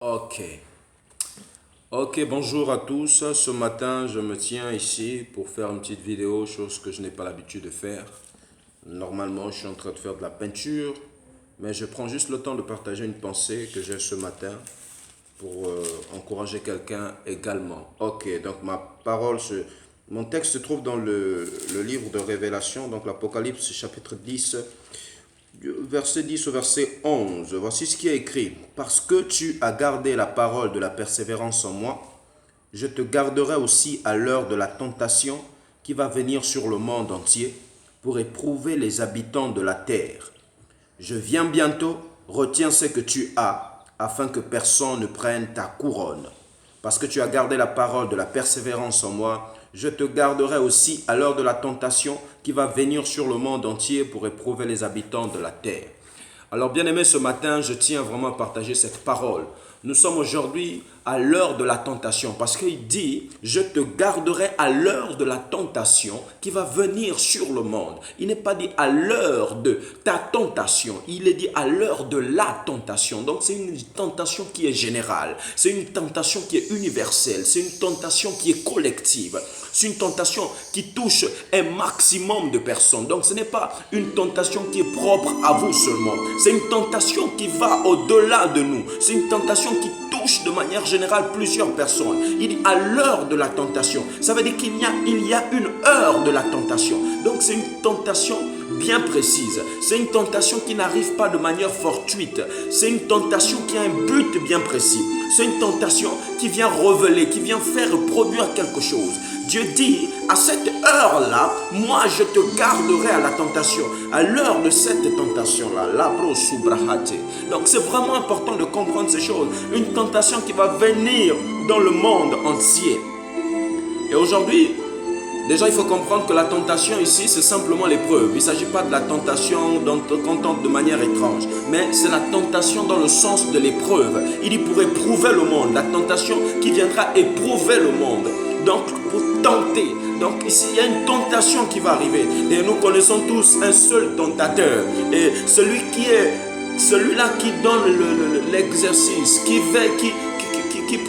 Ok. Ok, bonjour à tous. Ce matin, je me tiens ici pour faire une petite vidéo, chose que je n'ai pas l'habitude de faire. Normalement, je suis en train de faire de la peinture, mais je prends juste le temps de partager une pensée que j'ai ce matin pour encourager quelqu'un également. Ok, donc mon texte se trouve dans le livre de Révélation, donc l'Apocalypse chapitre 10, verset 10 au verset 11. Voici ce qui est écrit. Parce que tu as gardé la parole de la persévérance en moi, je te garderai aussi à l'heure de la tentation qui va venir sur le monde entier pour éprouver les habitants de la terre. Je viens bientôt, retiens ce que tu as, afin que personne ne prenne ta couronne. Parce que tu as gardé la parole de la persévérance en moi, je te garderai aussi à l'heure de la tentation qui va venir sur le monde entier pour éprouver les habitants de la terre. Alors bien aimé, ce matin, je tiens vraiment à partager cette parole. Nous sommes aujourd'hui à l'heure de la tentation parce qu'il dit, je te garderai à l'heure de la tentation qui va venir sur le monde. Il n'est pas dit à l'heure de ta tentation, il est dit à l'heure de la tentation. Donc c'est une tentation qui est générale, c'est une tentation qui est universelle, c'est une tentation qui est collective. C'est une tentation qui touche un maximum de personnes. Donc ce n'est pas une tentation qui est propre à vous seulement. C'est une tentation qui va au-delà de nous. C'est une tentation qui touche de manière générale plusieurs personnes. Il dit à l'heure de la tentation. Ça veut dire qu'il y a une heure de la tentation. Donc c'est une tentation bien précise. C'est une tentation qui n'arrive pas de manière fortuite. C'est une tentation qui a un but bien précis. C'est une tentation qui vient révéler, qui vient faire produire quelque chose. Dieu dit, à cette heure-là, moi je te garderai à la tentation, à l'heure de cette tentation-là. Donc c'est vraiment important de comprendre ces choses. Une tentation qui va venir dans le monde entier. Et aujourd'hui, déjà, il faut comprendre que la tentation ici, c'est simplement l'épreuve. Il ne s'agit pas de la tentation dont on contente de manière étrange, mais c'est la tentation dans le sens de l'épreuve. Il dit pour éprouver le monde, la tentation qui viendra éprouver le monde. Donc, pour tenter. Donc, ici, il y a une tentation qui va arriver. Et nous connaissons tous un seul tentateur. Et celui-là qui donne l'exercice, qui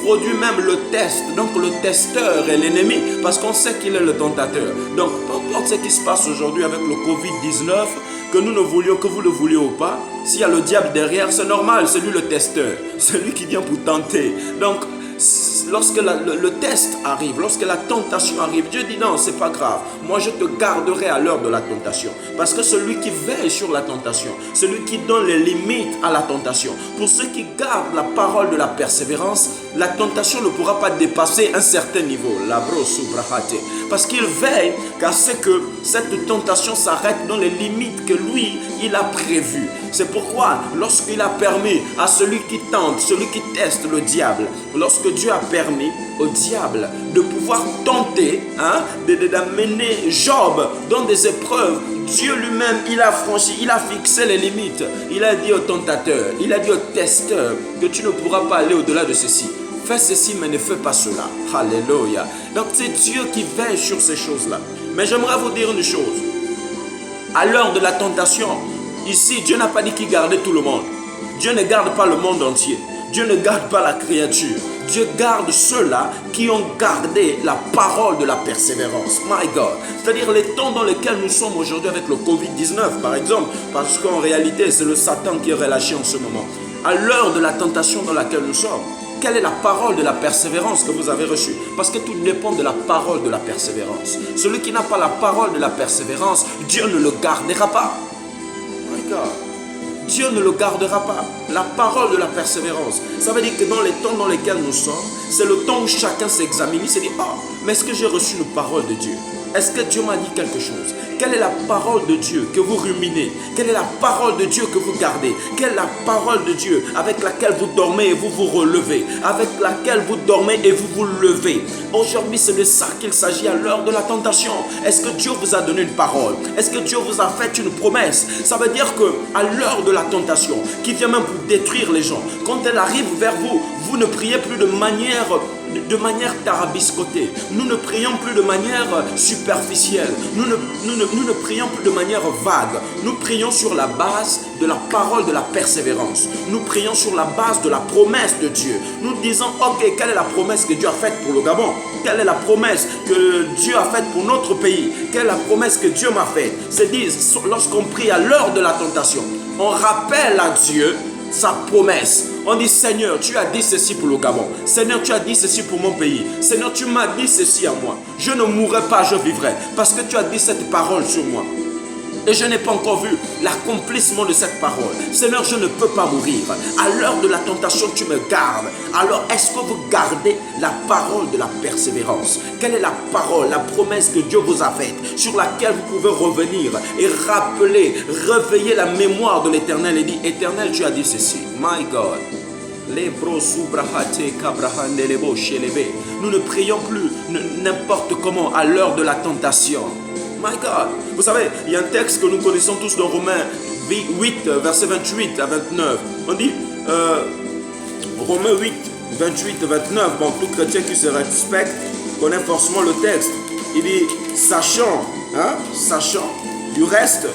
produit même le test. Donc le testeur est l'ennemi parce qu'on sait qu'il est le tentateur. Donc peu importe ce qui se passe aujourd'hui avec le Covid-19, que nous ne voulions, que vous le vouliez ou pas, s'il y a le diable derrière, c'est normal, c'est lui le testeur, celui qui vient pour tenter. Donc lorsque le test arrive, lorsque la tentation arrive, Dieu dit non, c'est pas grave. Moi, je te garderai à l'heure de la tentation. Parce que celui qui veille sur la tentation, celui qui donne les limites à la tentation, pour ceux qui gardent la parole de la persévérance, la tentation ne pourra pas dépasser un certain niveau. Parce qu'il veille à ce que cette tentation s'arrête dans les limites que lui, il a prévues. C'est pourquoi, lorsqu'il a permis à celui qui tente, celui qui teste le diable, lorsque Dieu a permis au diable de pouvoir tenter, d'amener Job dans des épreuves, Dieu lui-même, il a franchi, il a fixé les limites. Il a dit au tentateur, il a dit au testeur que tu ne pourras pas aller au-delà de ceci. Fais ceci, mais ne fais pas cela. Alléluia. Donc c'est Dieu qui veille sur ces choses-là. Mais j'aimerais vous dire une chose. À l'heure de la tentation, ici, Dieu n'a pas dit qu'il gardait tout le monde. Dieu ne garde pas le monde entier. Dieu ne garde pas la créature. Dieu garde ceux-là qui ont gardé la parole de la persévérance. My God. C'est-à-dire les temps dans lesquels nous sommes aujourd'hui avec le Covid-19, par exemple, parce qu'en réalité, c'est le Satan qui est relâché en ce moment. À l'heure de la tentation dans laquelle nous sommes, quelle est la parole de la persévérance que vous avez reçue? Parce que tout dépend de la parole de la persévérance. Celui qui n'a pas la parole de la persévérance, Dieu ne le gardera pas. My God. Dieu ne le gardera pas. La parole de la persévérance. Ça veut dire que dans les temps dans lesquels nous sommes, c'est le temps où chacun s'examine. Il se dit, mais est-ce que j'ai reçu une parole de Dieu? Est-ce que Dieu m'a dit quelque chose? Quelle est la parole de Dieu que vous ruminez? Quelle est la parole de Dieu que vous gardez? Quelle est la parole de Dieu avec laquelle vous dormez et vous vous relevez? Avec laquelle vous dormez et vous vous levez? Aujourd'hui, c'est de ça qu'il s'agit à l'heure de la tentation. Est-ce que Dieu vous a donné une parole? Est-ce que Dieu vous a fait une promesse? Ça veut dire qu'à l'heure de la tentation, qui vient même pour détruire les gens, quand elle arrive vers vous, vous ne priez plus de manière tarabiscotée. Nous ne prions plus de manière superficielle. Nous ne nous ne prions plus de manière vague. Nous prions sur la base de la parole de la persévérance. Nous prions sur la base de la promesse de Dieu. Nous disons, ok, quelle est la promesse que Dieu a faite pour le Gabon? Quelle est la promesse que Dieu a faite pour notre pays? Quelle est la promesse que Dieu m'a faite? C'est-à-dire, lorsqu'on prie à l'heure de la tentation, on rappelle à Dieu sa promesse. On dit, Seigneur, tu as dit ceci pour le Gabon. Seigneur, tu as dit ceci pour mon pays. Seigneur, tu m'as dit ceci à moi. Je ne mourrai pas, je vivrai. Parce que tu as dit cette parole sur moi. Et je n'ai pas encore vu l'accomplissement de cette parole. Seigneur, je ne peux pas mourir. À l'heure de la tentation, tu me gardes. Alors, est-ce que vous gardez la parole de la persévérance? Quelle est la parole, la promesse que Dieu vous a faite, sur laquelle vous pouvez revenir et rappeler, réveiller la mémoire de l'Éternel et dire, Éternel, tu as dit ceci. My God. Nous ne prions plus n'importe comment à l'heure de la tentation. My God. Vous savez, il y a un texte que nous connaissons tous dans Romains 8, versets 28 à 29. On dit, Romains 8, 28 à 29, bon, tout chrétien qui se respecte connaît forcément le texte. Il dit, sachant du reste,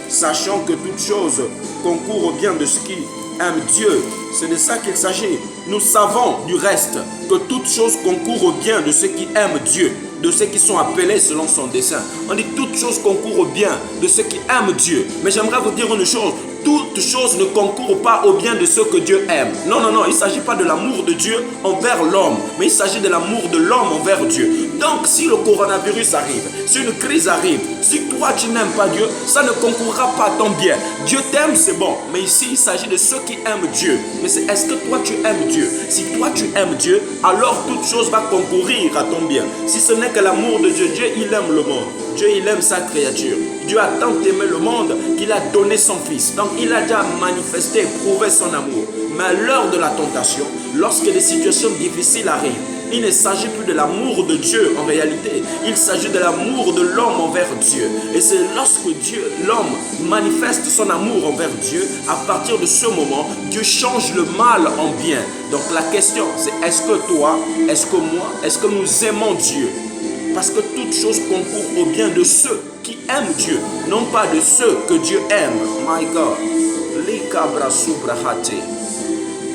sachant que toute chose concourt au bien de ceux qui aiment Dieu. C'est de ça qu'il s'agit. Nous savons du reste que toute chose concourt au bien de ceux qui aiment Dieu, de ceux qui sont appelés selon son dessein. On dit toute chose concourt au bien de ceux qui aiment Dieu. Mais j'aimerais vous dire une chose, toute chose ne concourt pas au bien de ceux que Dieu aime. Non, non, non, il ne s'agit pas de l'amour de Dieu envers l'homme, mais il s'agit de l'amour de l'homme envers Dieu. Donc, si le coronavirus arrive, si une crise arrive, si toi tu n'aimes pas Dieu, ça ne concourra pas à ton bien. Dieu t'aime, c'est bon, mais ici il s'agit de ceux qui aiment Dieu. Mais c'est est-ce que toi tu aimes Dieu? Si toi tu aimes Dieu, alors toute chose va concourir à ton bien. Si ce n'est que l'amour de Dieu, Dieu il aime le monde. Dieu il aime sa créature. Dieu a tant aimé le monde qu'il a donné son fils. Donc il a déjà manifesté, prouvé son amour. Mais à l'heure de la tentation, lorsque des situations difficiles arrivent, il ne s'agit plus de l'amour de Dieu en réalité. Il s'agit de l'amour de l'homme envers Dieu. Et c'est lorsque l'homme manifeste son amour envers Dieu, à partir de ce moment, Dieu change le mal en bien. Donc la question c'est, est-ce que toi, est-ce que moi, est-ce que nous aimons Dieu? Parce que toute chose concourt au bien de ceux qui aiment Dieu, non pas de ceux que Dieu aime. My God. Les cabras subrahate.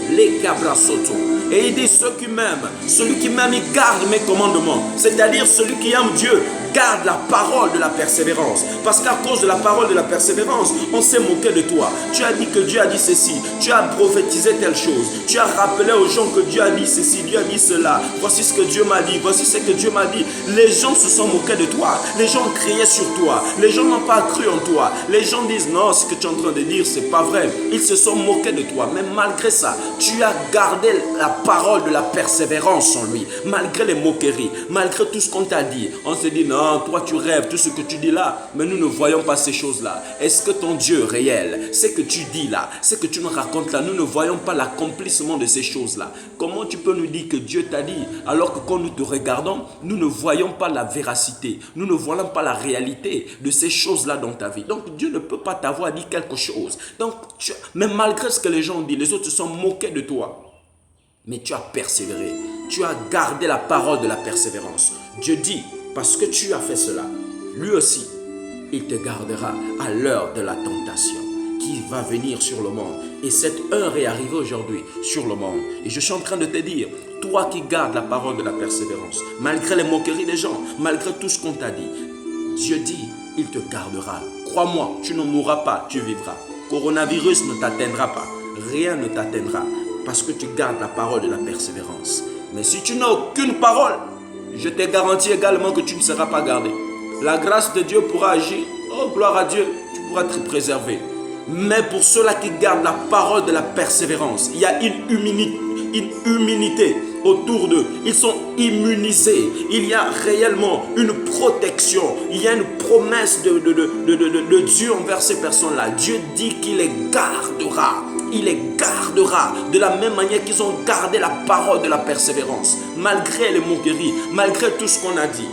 Les cabras soto. Et il dit ceux qui m'aiment, celui qui m'aime, il garde mes commandements. C'est-à-dire celui qui aime Dieu, garde la parole de la persévérance. Parce qu'à cause de la parole de la persévérance, on s'est moqué de toi. Tu as dit que Dieu a dit ceci. Tu as prophétisé telle chose. Tu as rappelé aux gens que Dieu a dit ceci, Dieu a dit cela. Voici ce que Dieu m'a dit. Voici ce que Dieu m'a dit. Les gens se sont moqués de toi. Les gens criaient sur toi. Les gens n'ont pas cru en toi. Les gens disent non, ce que tu es en train de dire, c'est pas vrai. Ils se sont moqués de toi. Mais malgré ça, tu as gardé la parole de la persévérance en lui. Malgré les moqueries, malgré tout ce qu'on t'a dit. On se dit non, toi tu rêves, tout ce que tu dis là, mais nous ne voyons pas ces choses-là. Est-ce que ton Dieu réel, ce que tu dis là, ce que tu nous racontes là, nous ne voyons pas l'accomplissement de ces choses-là? Comment tu peux nous dire que Dieu t'a dit, alors que quand nous te regardons, nous ne voyons pas la véracité, nous ne voyons pas la réalité de ces choses-là dans ta vie. Donc Dieu ne peut pas t'avoir dit quelque chose. Donc, mais malgré ce que les gens ont dit, les autres se sont moqués de toi. Mais tu as persévéré, tu as gardé la parole de la persévérance. Dieu dit, parce que tu as fait cela, lui aussi, il te gardera à l'heure de la tentation qui va venir sur le monde. Et cette heure est arrivée aujourd'hui sur le monde. Et je suis en train de te dire, toi qui gardes la parole de la persévérance, malgré les moqueries des gens, malgré tout ce qu'on t'a dit, Dieu dit, il te gardera. Crois-moi, tu ne mourras pas, tu vivras. Coronavirus ne t'atteindra pas, rien ne t'atteindra. Parce que tu gardes la parole de la persévérance. Mais si tu n'as aucune parole, je te garantis également que tu ne seras pas gardé. La grâce de Dieu pourra agir. Oh, gloire à Dieu, tu pourras être préservé. Mais pour ceux-là qui gardent la parole de la persévérance, il y a une immunité autour d'eux. Ils sont immunisés. Il y a réellement une protection. Il y a une promesse de Dieu envers ces personnes-là. Dieu dit qu'il les gardera. Il les gardera de la même manière qu'ils ont gardé la parole de la persévérance. Malgré les moqueries, malgré tout ce qu'on a dit,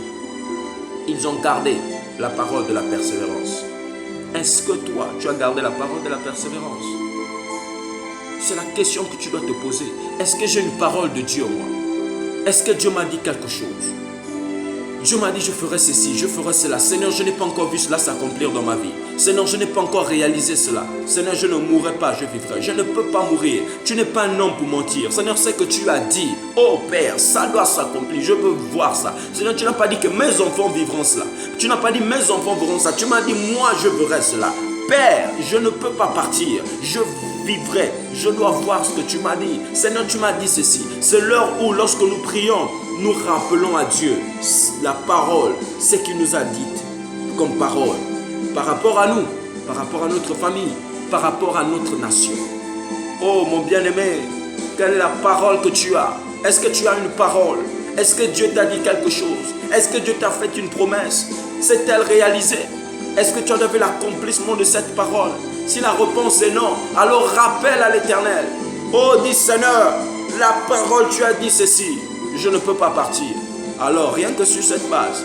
ils ont gardé la parole de la persévérance. Est-ce que toi, tu as gardé la parole de la persévérance? C'est la question que tu dois te poser. Est-ce que j'ai une parole de Dieu en moi? Est-ce que Dieu m'a dit quelque chose? Dieu m'a dit, je ferai ceci, je ferai cela. Seigneur, je n'ai pas encore vu cela s'accomplir dans ma vie. Seigneur, je n'ai pas encore réalisé cela. Seigneur, je ne mourrai pas, je vivrai. Je ne peux pas mourir. Tu n'es pas un homme pour mentir. Seigneur, c'est que tu as dit, oh Père, ça doit s'accomplir. Je veux voir ça. Seigneur, tu n'as pas dit que mes enfants vivront cela. Tu n'as pas dit mes enfants verront ça. Tu m'as dit, moi, je verrai cela. Père, je ne peux pas partir. Je vivrai. Je dois voir ce que tu m'as dit. Seigneur, tu m'as dit ceci. C'est l'heure où, lorsque nous prions, nous rappelons à Dieu la parole, ce qu'il nous a dit comme parole, par rapport à nous, par rapport à notre famille, par rapport à notre nation. Oh mon bien-aimé, quelle est la parole que tu as? Est-ce que tu as une parole? Est-ce que Dieu t'a dit quelque chose? Est-ce que Dieu t'a fait une promesse? S'est-elle réalisée? Est-ce que tu as vu l'accomplissement de cette parole? Si la réponse est non, alors rappelle à l'Éternel. Oh, dis Seigneur, la parole, tu as dit ceci. Je ne peux pas partir. Alors, rien que sur cette base,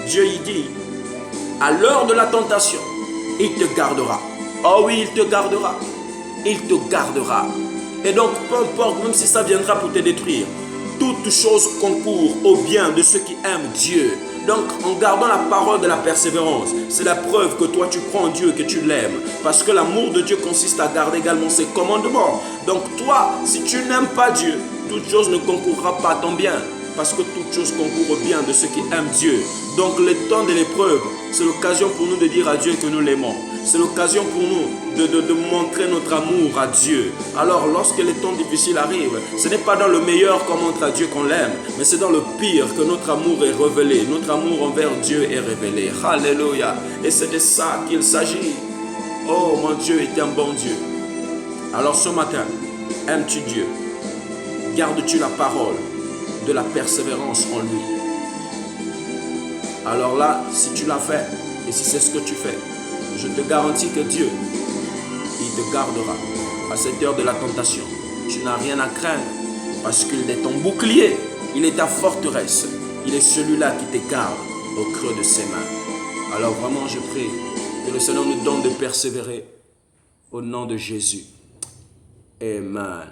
Dieu y dit, à l'heure de la tentation, il te gardera. Oh oui, il te gardera. Il te gardera. Et donc, peu importe, même si ça viendra pour te détruire, toute chose concourt au bien de ceux qui aiment Dieu. Donc, en gardant la parole de la persévérance, c'est la preuve que toi, tu prends Dieu, que tu l'aimes. Parce que l'amour de Dieu consiste à garder également ses commandements. Donc, toi, si tu n'aimes pas Dieu, toute chose ne concourra pas à ton bien. Parce que toute chose concourt au bien de ceux qui aiment Dieu. Donc, le temps de l'épreuve, c'est l'occasion pour nous de dire à Dieu que nous l'aimons. C'est l'occasion pour nous de montrer notre amour à Dieu. Alors, lorsque les temps difficiles arrivent, ce n'est pas dans le meilleur qu'on montre à Dieu qu'on l'aime, mais c'est dans le pire que notre amour est révélé. Notre amour envers Dieu est révélé. Alléluia. Et c'est de ça qu'il s'agit. Oh, mon Dieu est un bon Dieu. Alors, ce matin, aimes-tu Dieu? Gardes-tu la parole de la persévérance en lui? Alors là, si tu l'as fait, et si c'est ce que tu fais, je te garantis que Dieu, il te gardera à cette heure de la tentation. Tu n'as rien à craindre parce qu'il est ton bouclier, il est ta forteresse. Il est celui-là qui te garde au creux de ses mains. Alors vraiment, je prie que le Seigneur nous donne de persévérer au nom de Jésus. Amen.